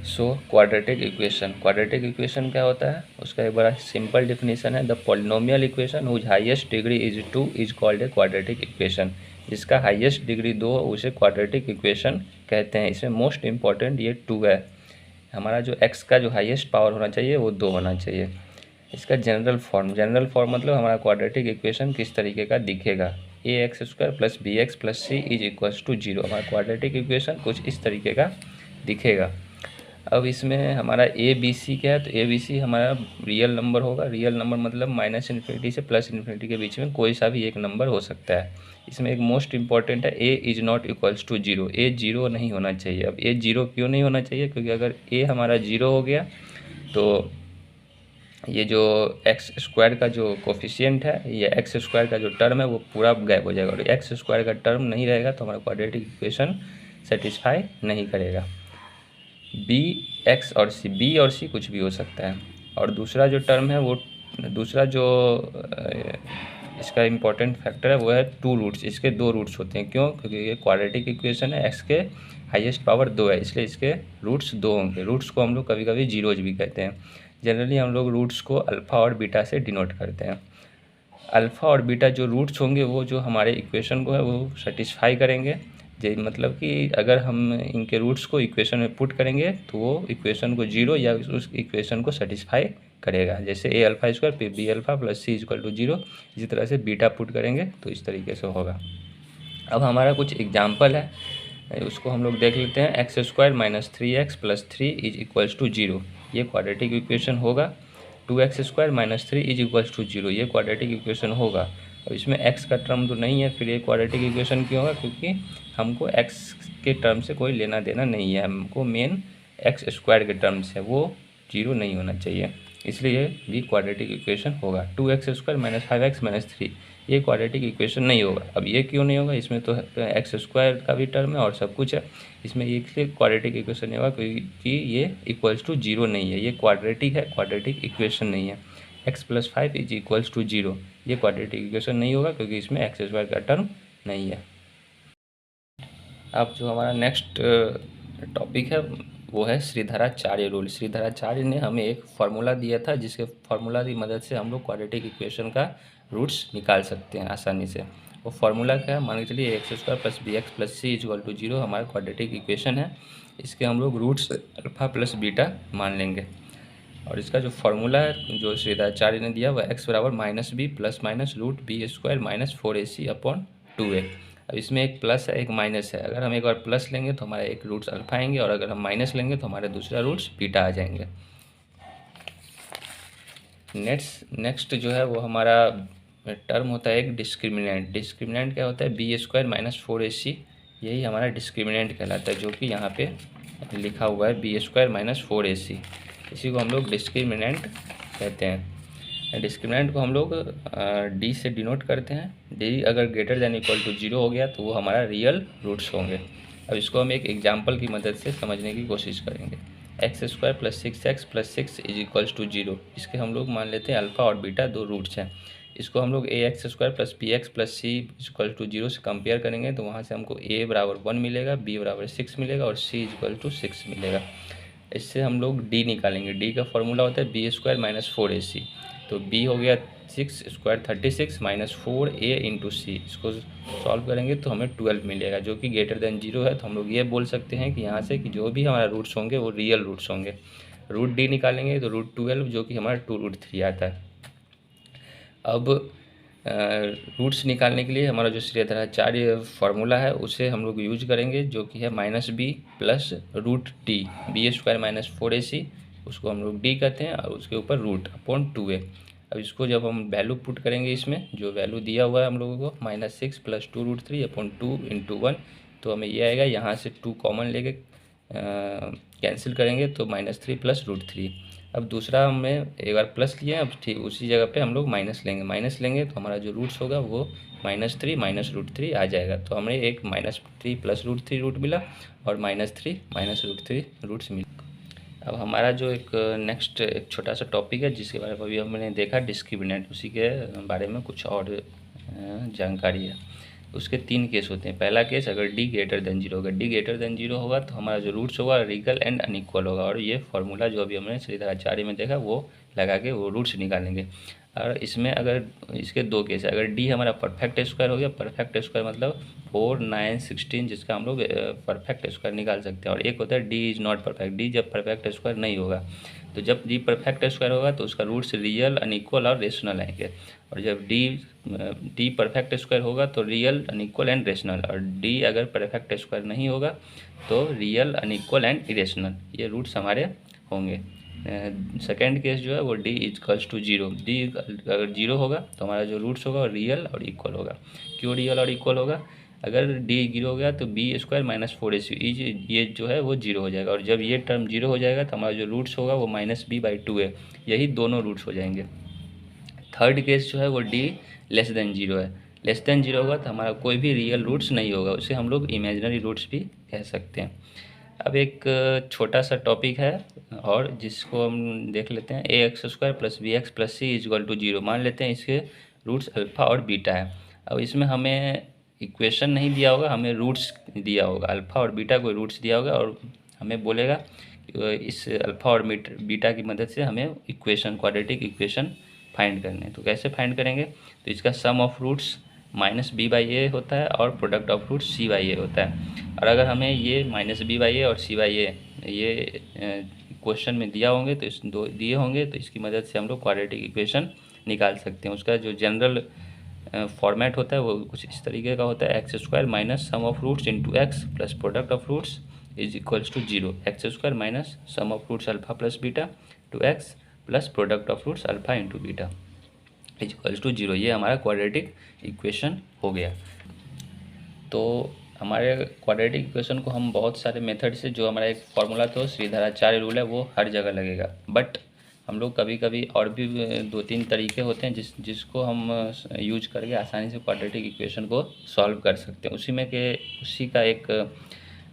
Quadratic equation क्या होता है, उसका एक बड़ा सिंपल डिफिनीशन है, the polynomial equation whose highest degree is 2 is called a quadratic equation. जिसका हाईएस्ट डिग्री 2 हो उसे क्वाड्रेटिक इक्वेशन कहते हैं। इसमें मोस्ट इंपॉर्टेंट ये 2 है। हमारा जो x का जो हाईएस्ट पावर होना चाहिए वो 2 होना चाहिए। इसका जनरल फॉर्म मतलब हमारा क्वाड्रेटिक इक्वेशन किस तरीके का दिखेगा, ax² plus bx plus c is equals to 0। हमारा क्वाड्रेटिक इक्वेशन कुछ इस तरीके का दिखेगा। अब इसमें हमारा ए बी सी क्या है, तो ए बी सी हमारा रियल नंबर होगा। रियल नंबर मतलब -∞ से +∞ के बीच में कोई सा भी एक नंबर हो सकता है। इसमें एक मोस्ट इंपॉर्टेंट है, A is not equals to 0। A 0 नहीं होना चाहिए। अब ए 0 क्यों नहीं होना चाहिए, क्योंकि अगर ए हमारा 0 हो गया तो ये जो x² का जो कोफिशिएंट है, ये x² का जो टर्म है वो पूरा गायब हो जाएगा। और x² का टर्म नहीं रहेगा तो हमारा क्वाड्रेटिक इक्वेशन सेटिस्फाई नहीं करेगा। बी और सी कुछ भी हो सकता है। और दूसरा जो टर्म है वो दूसरा जो इसका इम्पोर्टेंट फैक्टर है वो है 2 रूट्स। इसके 2 रूट्स होते हैं। क्यों? क्योंकि ये क्वाड्रेटिक इक्वेशन है, x के हाईएस्ट पावर 2 है, इसलिए इसके रूट्स 2 होंगे। रूट्स को हम लोग कभी कभी जीरोज भी कहते हैं। जनरली हम लोग रूट्स को अल्फ़ा और बीटा से डिनोट करते हैं। अल्फ़ा और बीटा जो रूट्स होंगे वो जो हमारे इक्वेशन को है वो सेटिस्फाई करेंगे। जे मतलब कि अगर हम इनके रूट्स को इक्वेशन में पुट करेंगे तो वो इक्वेशन को 0 या उस इक्वेशन को सेटिस्फाई करेगा। जैसे a∝² पे b∝ plus c equal to 0। इसी तरह से बीटा पुट करेंगे तो इस तरीके से होगा। अब हमारा कुछ एग्जाम्पल है, उसको हम लोग देख लेते हैं। x² - 3x + 3 is equals to 0। ये क्वाड्रेटिक इक्वेशन होगा। 2x² - 3 is equals to 0। ये क्वाड्रेटिक इक्वेशन होगा। अब इसमें x का टर्म तो नहीं है, फिर ये क्वाड्रेटिक इक्वेशन क्यों होगा? क्योंकि हमको x के टर्म से कोई लेना देना नहीं है, हमको मेन x² के टर्म्स है वो 0 नहीं होना चाहिए, इसलिए ये भी क्वाड्रेटिक इक्वेशन होगा। 2x² - 5x - 3 ये क्वाड्रेटिक इक्वेशन नहीं होगा। अब ये क्यों नहीं होगा? इसमें तो x² का भी टर्म है और सब कुछ है। इसमें ये क्वाड्रेटिक इक्वेशन नहीं होगा क्योंकि ये इक्वल्स टू 0 नहीं है। ये क्वाड्रेटिक है, क्वाड्रेटिक इक्वेशन नहीं है। x + 5 इज इक्वल्स टू 0 ये क्वाड्रेटिक इक्वेशन नहीं होगा क्योंकि इसमें x² का टर्म नहीं है। अब जो हमारा नेक्स्ट टॉपिक है वो है श्रीधराचार्य रूल। श्रीधराचार्य ने हमें एक फार्मूला दिया था जिसके फार्मूला की मदद से हम लोग क्वाड्रेटिक इक्वेशन का रूट्स निकाल सकते हैं आसानी से। वो फार्मूला क्या है? मान के चलिए x² plus bx plus c equal to 0 हमारा क्वाड्रेटिक इक्वेशन है। इसके हम लोग रूट्स अल्फ़ा प्लस बीटा मान लेंगे। और इसका जो फार्मूला है जो श्रीधराचार्य ने दिया वह x बराबर -b plus minus √b² - 4ac/2a। अब इसमें एक प्लस है एक माइनस है। अगर हम एक बार प्लस लेंगे तो हमारे एक रूट्स अल्फ़ा आएंगे और अगर हम माइनस लेंगे तो हमारे दूसरा रूट्स बीटा आ जाएंगे। नेक्स्ट जो है वो हमारा टर्म होता है एक डिस्क्रिमिनेंट क्या होता है? b² - 4ac। यही हमारा डिस्क्रिमिनेंट कहलाता है, जो कि यहाँ पे लिखा हुआ है b² - 4ac। इसी को हम लोग डिस्क्रिमिनेंट कहते हैं। डिस्क्रिमिनेंट को हम लोग डी से डिनोट करते हैं। डी अगर ग्रेटर दैन इक्वल टू 0 हो गया तो वो हमारा रियल रूट्स होंगे। अब इसको हम एक एग्जांपल की मदद से समझने की कोशिश करेंगे। x² plus 6x plus 6 is equals to 0। इसके हम लोग मान लेते हैं अल्फ़ा और बीटा 2 रूट्स हैं। इसको हम लोग ax² plus bx plus c equal to 0 से कंपेयर करेंगे तो वहाँ से हमको a बराबर 1 मिलेगा, b बराबर 6 मिलेगा और c इक्वल टू 6 मिलेगा। इससे हम लोग d निकालेंगे। d का फॉर्मूला होता है b² - 4ac। तो b हो गया 6² 36 माइनस 4a इंटू सी। इसको सॉल्व करेंगे तो हमें 12 मिलेगा, जो कि ग्रेटर देन 0 है। तो हम लोग ये बोल सकते हैं कि यहाँ से कि जो भी हमारा रूट्स होंगे वो रियल रूट्स होंगे। रूट d निकालेंगे तो √12 जो कि हमारा 2√3 आता है। अब रूट्स निकालने के लिए हमारा जो श्रीधराचार्य फार्मूला है उसे हम लोग यूज करेंगे, जो कि है -b plus √t b² - 4ac। उसको हम लोग d कहते हैं और उसके ऊपर √/2a। अब इसको जब हम वैल्यू पुट करेंगे, इसमें जो वैल्यू दिया हुआ है हम लोगों को -6 प्लस 2√3/2 इंटू 1, तो हमें ये आएगा। यहाँ से 2 कॉमन लेके कैंसिल करेंगे तो -3 प्लस √3। अब दूसरा हमने एक बार प्लस लिया, अब ठीक उसी जगह पे हम लोग माइनस लेंगे तो हमारा जो रूट्स होगा वो -3 माइनस √3 आ जाएगा। तो हमें एक -3 प्लस √3 रूट मिला और -3 माइनस √3 रूट्स मिला। अब हमारा जो एक नेक्स्ट एक छोटा सा टॉपिक है जिसके बारे में अभी हमने देखा डिस्क्रिमिनेंट, उसी के बारे में कुछ और जानकारी है। उसके 3 केस होते हैं। पहला केस अगर डी ग्रेटर देन 0 होगा, डी ग्रेटर देन 0 होगा तो हमारा जो रूट्स होगा रियल एंड अनइक्वल होगा, और ये फार्मूला जो अभी हमने श्रीधराचार्य में देखा वो लगा के वो रूट्स निकालेंगे। और इसमें अगर इसके 2 केस है, अगर डी हमारा परफेक्ट स्क्वायर हो गया, परफेक्ट स्क्वायर मतलब 4, 9, 16 जिसका हम लोग परफेक्ट स्क्वायर निकाल सकते हैं, और एक होता है D is not perfect, D जब परफेक्ट स्क्वायर नहीं होगा। तो जब डी परफेक्ट स्क्वायर होगा तो उसका रूट्स रियल अनइक्वल और रेशनल आएंगे, और जब डी परफेक्ट स्क्वायर होगा तो रियल अनइक्वल एंड रेशनल, और डी अगर परफेक्ट स्क्वायर नहीं होगा तो रियल अनइक्वल एंड इरेशनल, ये रूट्स हमारे होंगे। सेकेंड केस जो है वो डी इक्वल्स टू 0, डी अगर 0 होगा तो हमारा जो रूट्स होगा वो रियल और इक्वल होगा। क्यों रियल और इक्वल होगा? अगर डी 0 हो गया तो बी स्क्वायर माइनस 4ac ये जो है वो 0 हो जाएगा, और जब ये टर्म 0 हो जाएगा तो हमारा जो रूट्स होगा वो -b/2 है, यही दोनों रूट्स हो जाएंगे। थर्ड केस जो है वो डी लेस देन 0 है, लेस देन 0 होगा तो हमारा कोई भी रियल रूट्स नहीं होगा, उसे हम लोग इमेजिनरी रूट्स भी कह सकते हैं। अब एक छोटा सा टॉपिक है और जिसको हम देख लेते हैं, ax² + bx + c = 0। मान लेते हैं इसके रूट्स अल्फ़ा और बीटा है। अब इसमें हमें इक्वेशन नहीं दिया होगा, हमें रूट्स दिया होगा, अल्फ़ा और बीटा को रूट्स दिया होगा, और हमें बोलेगा इस अल्फ़ा और बीटा की मदद से हमें इक्वेशन, क्वाड्रेटिक इक्वेशन फाइंड करने हैं। तो कैसे फाइंड करेंगे? तो इसका सम ऑफ रूट्स -b/a होता है और प्रोडक्ट ऑफ रूट्स c/a होता है। और अगर हमें ये -b/a और c/a ये क्वेश्चन में दिया होंगे तो इस दो दिए होंगे तो इसकी मदद से हम लोग क्वाड्रेटिक इक्वेशन निकाल सकते हैं। उसका जो जनरल फॉर्मेट होता है वो कुछ इस तरीके का होता है, x² minus sum of roots into x plus product of roots is equals to 0, x² minus sum of roots alpha plus beta to x plus product of roots alpha into beta is equals to 0। ये हमारा quadratic equation हो गया। तो हमारे quadratic equation को हम बहुत सारे मेथड से, जो हमारा एक फार्मूला तो श्रीधराचार्य रूल है वो हर जगह लगेगा, बट हम लोग कभी कभी और भी 2-3 तरीके होते हैं जिसको हम यूज करके आसानी से क्वाड्रेटिक इक्वेशन को सॉल्व कर सकते हैं। उसी का एक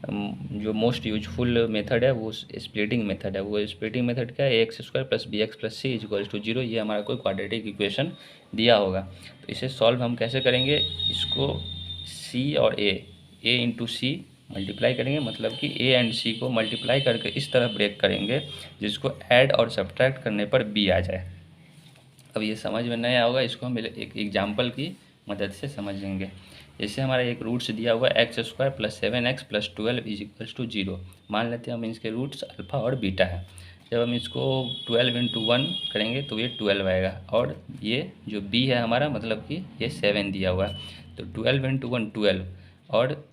जो मोस्ट यूजफुल मेथड है वो स्प्लिटिंग मेथड है। वो स्प्लिटिंग मेथड क्या है? ax² + bx + c = 0। ये हमारा कोई क्वाड्रेटिक इक्वेशन दिया होगा तो इसे सॉल्व हम कैसे करेंगे? इसको c और a इंटू सी मल्टीप्लाई करेंगे, मतलब कि a एंड c को मल्टीप्लाई करके इस तरह ब्रेक करेंगे जिसको ऐड और सब्ट्रैक्ट करने पर b आ जाए। अब ये समझ में नहीं आएगा, इसको हम एक एग्जाम्पल की मदद से समझेंगे। जैसे हमारा एक रूट्स दिया हुआ है x² + 7x + 12 = 0। मान लेते हैं हम इसके रूट्स अल्फ़ा और बीटा है। जब हम इसको 12 × 1 करेंगे तो ये 12 आएगा, और ये जो b है हमारा मतलब कि ये 7 दिया हुआ है, तो 12 × 1 12, और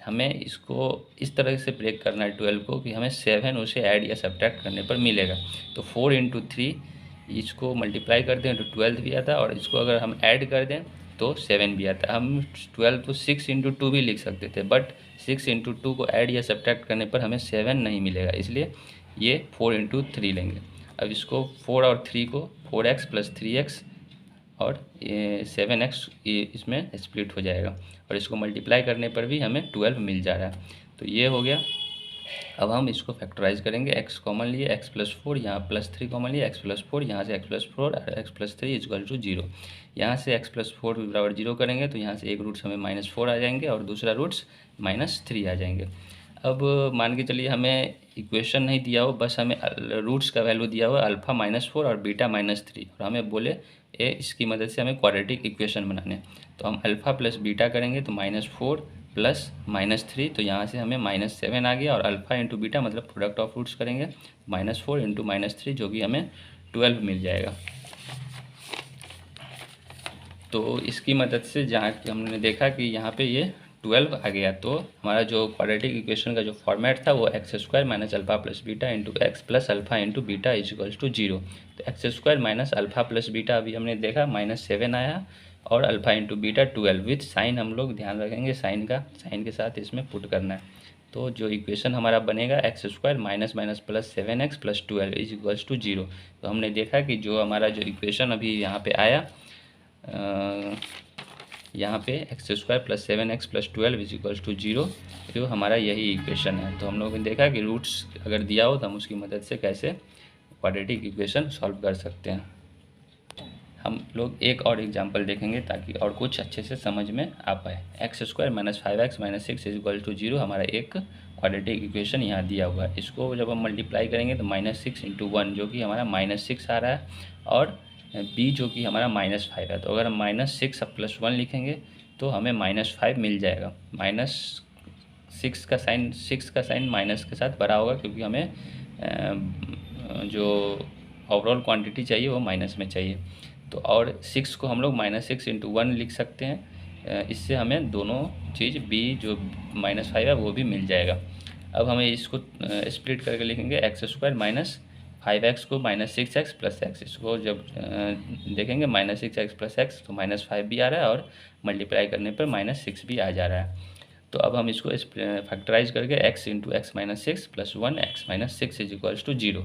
हमें इसको इस तरह से ब्रेक करना है 12 को कि हमें 7 उसे ऐड या सब्ट्रैक्ट करने पर मिलेगा। तो 4 × 3 इसको मल्टीप्लाई कर दें तो 12 भी आता है, और इसको अगर हम ऐड कर दें तो 7 भी आता है। हम 12 को 6 × 2 भी लिख सकते थे, बट 6 × 2 को ऐड या सब्ट्रैक्ट करने पर हमें 7 नहीं मिलेगा, इसलिए ये 4 × 3 लेंगे। अब इसको 4 और 3 को 4x + 3x और 7x इसमें स्प्लिट हो जाएगा, और इसको मल्टीप्लाई करने पर भी हमें 12 मिल जा रहा है। तो ये हो गया। अब हम इसको फैक्टराइज करेंगे, x कॉमन लिए x + 4, यहाँ +3 कॉमन लिए x + 4, यहाँ से x + 4 और x + 3 = 0। यहाँ से x + 4 = 0 करेंगे तो यहाँ से एक रूट्स हमें -4 आ जाएंगे और दूसरा रूट्स -3 आ जाएंगे। अब मान के चलिए हमें इक्वेशन नहीं दिया हो, बस हमें रूट्स का वैल्यू दिया हुआ अल्फ़ा -4 और बीटा -3, और हमें बोले इसकी मदद से हमें क्वाड्रेटिक इक्वेशन बनाने। तो हम अल्फ़ा प्लस बीटा करेंगे तो -4 प्लस -3, तो यहाँ से हमें -7 आ गया, और अल्फ़ा इंटू बीटा मतलब प्रोडक्ट ऑफ रूट्स करेंगे -4 इंटू -3 जो कि हमें 12 मिल जाएगा। तो इसकी मदद से जहाँ कि हमने देखा कि यहाँ पे ये 12 आ गया, तो हमारा जो क्वाड्रेटिक इक्वेशन का जो फॉर्मेट था वो x² - alpha + beta into x plus alpha into beta = 0। तो x² - अल्फ़ा + बीटा अभी हमने देखा -7 आया, और alpha into beta 12 with sign हम लोग ध्यान रखेंगे, साइन के साथ इसमें पुट करना है। तो जो इक्वेशन हमारा बनेगा x² - + 7x + 12 = 0। तो हमने देखा कि जो हमारा जो इक्वेशन अभी यहाँ पे आया, यहाँ पे x² + 7x + 12 = 0, तो हमारा यही इक्वेशन है। तो हम लोगों ने देखा कि रूट्स अगर दिया हो तो हम उसकी मदद से कैसे क्वाड्रेटिक इक्वेशन सॉल्व कर सकते हैं। हम लोग एक और एग्जांपल देखेंगे ताकि और कुछ अच्छे से समझ में आ पाए। X square minus 5x minus 6 is equal to 0 हमारा एक क्वाड्रेटिक इक्वेशन यहाँ दिया हुआ है। इसको जब हम मल्टीप्लाई करेंगे तो -6 × 1 जो कि हमारा -6 आ रहा है, और b जो कि हमारा -5 है। तो अगर हम -6 अब +1 लिखेंगे तो हमें -5 मिल जाएगा। -6 का साइन माइनस के साथ बड़ा होगा, क्योंकि हमें जो ओवरऑल क्वांटिटी चाहिए वो माइनस में चाहिए। तो और 6 को हम लोग -6 × 1 लिख सकते हैं। इससे हमें दोनों चीज़ b जो -5 है वो भी मिल जाएगा। अब हमें इसको स्प्लिट करके लिखेंगे एक्स स्क्वायर माइनस 5x को -6x प्लस एक्स। इसको जब देखेंगे -6x प्लस एक्स तो -5 भी आ रहा है और मल्टीप्लाई करने पर -6 भी आ जा रहा है। तो अब हम इसको फैक्टराइज करके x × x minus 6 plus 1 x minus 6 is equals to 0।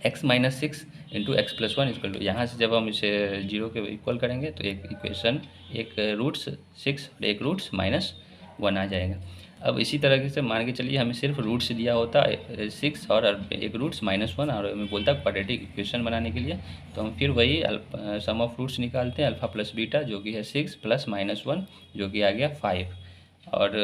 x minus 6 × x plus 1 equal to, यहाँ से जब हम इसे 0 के इक्वल करेंगे तो एक इक्वेशन एक रूट्स 6 और एक रूट्स -1 आ जाएगा। अब इसी तरह से मान के चलिए हमें सिर्फ रूट्स दिया होता 6 और एक रूट्स -1 और हमें बोलता क्वाड्रेटिक इक्वेशन बनाने के लिए, तो हम फिर वही सम ऑफ रूट्स निकालते हैं, अल्फ़ा प्लस बीटा जो कि है 6 प्लस -1 जो कि आ गया 5, और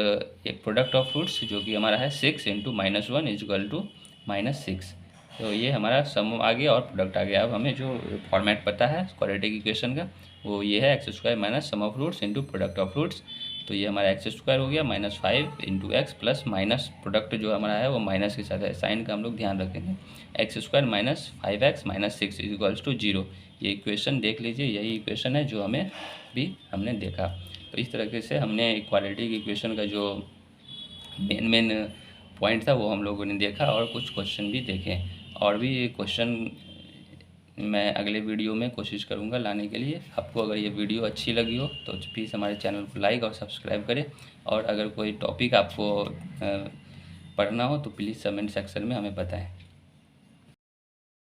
एक प्रोडक्ट ऑफ रूट्स जो कि हमारा है 6 × -1 इज इक्वल टू -6। तो ये हमारा सम आ गया और प्रोडक्ट आ गया। अब हमें जो फॉर्मेट पता है क्वाड्रेटिक इक्वेशन का वो ये है x square minus sum of roots into product of roots. तो ये हमारा एक्स स्क्वायर हो गया -5 × x प्लस माइनस प्रोडक्ट जो हमारा है वो माइनस के साथ है, साइन का हम लोग ध्यान रखेंगे। X square minus 5x minus 6 is equals to 0। ये इक्वेशन देख लीजिए, यही इक्वेशन है जो हमें भी हमने देखा। तो इस तरीके से हमने क्वाड्रेटिक इक्वेशन का जो मेन पॉइंट था वो हम लोगों ने देखा और कुछ क्वेश्चन भी देखे। और भी क्वेश्चन मैं अगले वीडियो में कोशिश करूंगा लाने के लिए। आपको अगर ये वीडियो अच्छी लगी हो तो प्लीज़ हमारे चैनल को लाइक और सब्सक्राइब करें, और अगर कोई टॉपिक आपको पढ़ना हो तो प्लीज़ कमेंट सेक्शन में हमें बताएं।